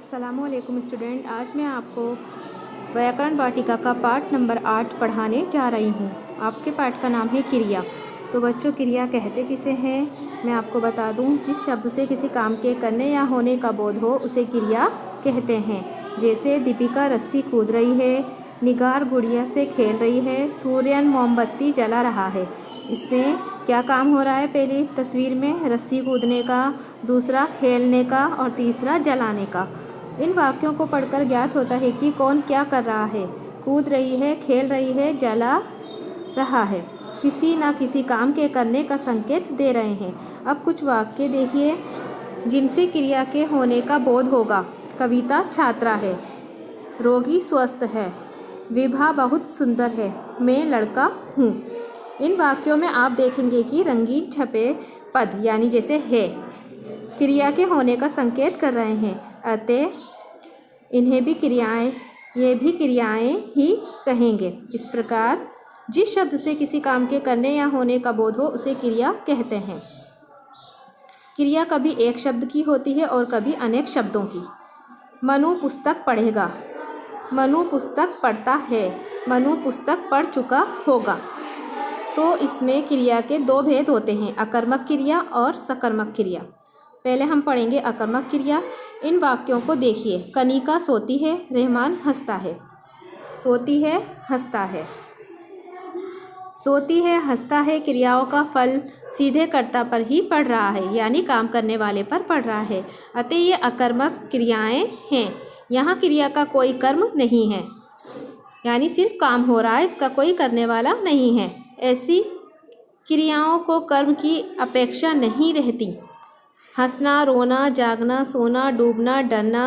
अस्सलामुअलैकुम स्टूडेंट, आज मैं आपको व्याकरण वाटिका का पाठ नंबर 8 पढ़ाने जा रही हूँ। आपके पाठ का नाम है क्रिया। तो बच्चों, क्रिया कहते किसे हैं मैं आपको बता दूँ। जिस शब्द से किसी काम के करने या होने का बोध हो उसे क्रिया कहते हैं। जैसे दीपिका रस्सी कूद रही है, निगार गुड़िया से खेल रही है, सूर्यन मोमबत्ती जला रहा है। इसमें क्या काम हो रहा है? पहली तस्वीर में रस्सी कूदने का, दूसरा खेलने का और तीसरा जलाने का। इन वाक्यों को पढ़कर ज्ञात होता है कि कौन क्या कर रहा है। कूद रही है, खेल रही है, जला रहा है। किसी ना किसी काम के करने का संकेत दे रहे हैं। अब कुछ वाक्य देखिए जिनसे क्रिया के होने का बोध होगा। कविता छात्रा है, रोगी स्वस्थ है, विभा बहुत सुंदर है, मैं लड़का हूँ। इन वाक्यों में आप देखेंगे कि रंगीन छपे पद यानी जैसे है क्रिया के होने का संकेत कर रहे हैं। अतः इन्हें भी ये भी क्रियाएं ही कहेंगे। इस प्रकार जिस शब्द से किसी काम के करने या होने का बोध हो उसे क्रिया कहते हैं। क्रिया कभी एक शब्द की होती है और कभी अनेक शब्दों की। मनु पुस्तक पढ़ेगा, मनु पुस्तक पढ़ता है, मनु पुस्तक पढ़ चुका होगा। तो इसमें क्रिया के दो भेद होते हैं, अकर्मक क्रिया और सकर्मक क्रिया। पहले हम पढ़ेंगे अकर्मक क्रिया। इन वाक्यों को देखिए। कनिका सोती है, रहमान हंसता है। सोती है, हंसता है। सोती है, हंसता है क्रियाओं का फल सीधे कर्ता पर ही पड़ रहा है, यानी काम करने वाले पर पड़ रहा है। अतः ये अकर्मक क्रियाएं हैं। यहाँ क्रिया का कोई कर्म नहीं है, यानी सिर्फ काम हो रहा है, इसका कोई करने वाला नहीं है। ऐसी क्रियाओं को कर्म की अपेक्षा नहीं रहती। हंसना, रोना, जागना, सोना, डूबना, डरना,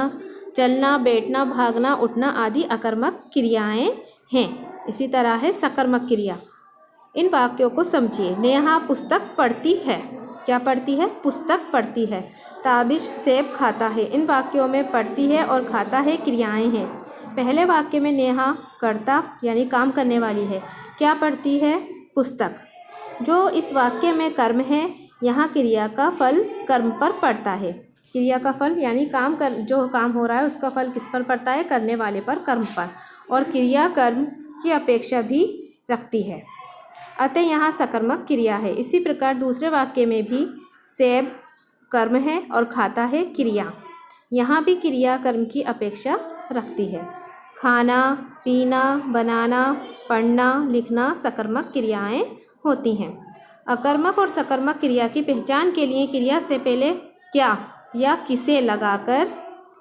चलना, बैठना, भागना, उठना आदि अकर्मक क्रियाएं हैं। इसी तरह है सकर्मक क्रिया। इन वाक्यों को समझिए। नेहा पुस्तक पढ़ती है। क्या पढ़ती है? पुस्तक पढ़ती है। ताबिश सेब खाता है। इन वाक्यों में पढ़ती है और खाता है क्रियाएं हैं। पहले वाक्य में नेहा कर्ता यानी काम करने वाली है। क्या पढ़ती है? पुस्तक। जो इस वाक्य में कर्म है, यहाँ क्रिया का फल कर्म पर पड़ता है। क्रिया का फल यानी जो काम हो रहा है उसका फल किस पर पड़ता है? करने वाले पर, कर्म पर। और क्रिया कर्म की अपेक्षा भी रखती है। अतः यहाँ सकर्मक क्रिया है। इसी प्रकार दूसरे वाक्य में भी सेब कर्म है और खाता है क्रिया। यहाँ भी क्रिया कर्म की अपेक्षा रखती है। खाना, पीना, बनाना, पढ़ना, लिखना सकर्मक क्रियाएं होती हैं। अकर्मक और सकर्मक क्रिया की पहचान के लिए क्रिया से पहले क्या या किसे लगाकर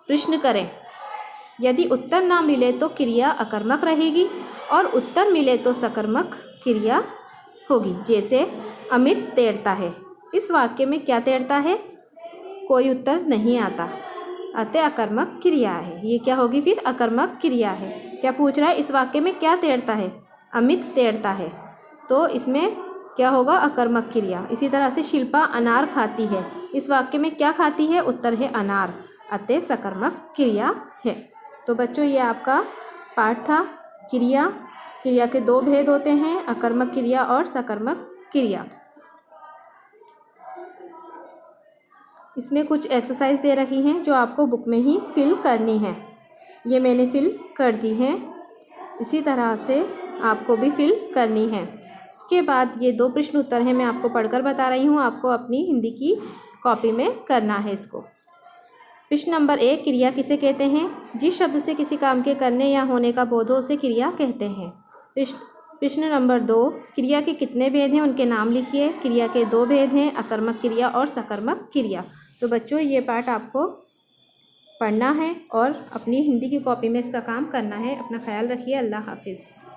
प्रश्न करें। यदि उत्तर ना मिले तो क्रिया अकर्मक रहेगी और उत्तर मिले तो सकर्मक क्रिया होगी। जैसे अमित तैरता है। इस वाक्य में क्या तैरता है? कोई उत्तर नहीं आता, अतः अकर्मक क्रिया है। ये क्या होगी फिर? अकर्मक क्रिया है। क्या पूछ रहा है? इस वाक्य में क्या तैरता है? अमित तैरता है, तो इसमें क्या होगा? अकर्मक क्रिया। इसी तरह से शिल्पा अनार खाती है। इस वाक्य में क्या खाती है? उत्तर है अनार, अतः सकर्मक क्रिया है। तो बच्चों, ये आपका पाठ था क्रिया। क्रिया के दो भेद होते हैं, अकर्मक क्रिया और सकर्मक क्रिया। इसमें कुछ एक्सरसाइज दे रखी हैं जो आपको बुक में ही फिल करनी है। ये मैंने फिल कर दी हैं, इसी तरह से आपको भी फिल करनी है। इसके बाद ये दो प्रश्न उत्तर हैं, मैं आपको पढ़कर बता रही हूँ। आपको अपनी हिंदी की कॉपी में करना है इसको। प्रश्न नंबर 1, क्रिया किसे कहते हैं? जिस शब्द से किसी काम के करने या होने का बोध हो उसे क्रिया कहते हैं। प्रश्न नंबर 2, क्रिया के कितने भेद हैं उनके नाम लिखिए। क्रिया के दो भेद हैं, अकर्मक क्रिया और सकर्मक क्रिया। तो बच्चों, ये पाठ आपको पढ़ना है और अपनी हिंदी की कॉपी में इसका काम करना है। अपना ख्याल रखिए। अल्लाह हाफिज़।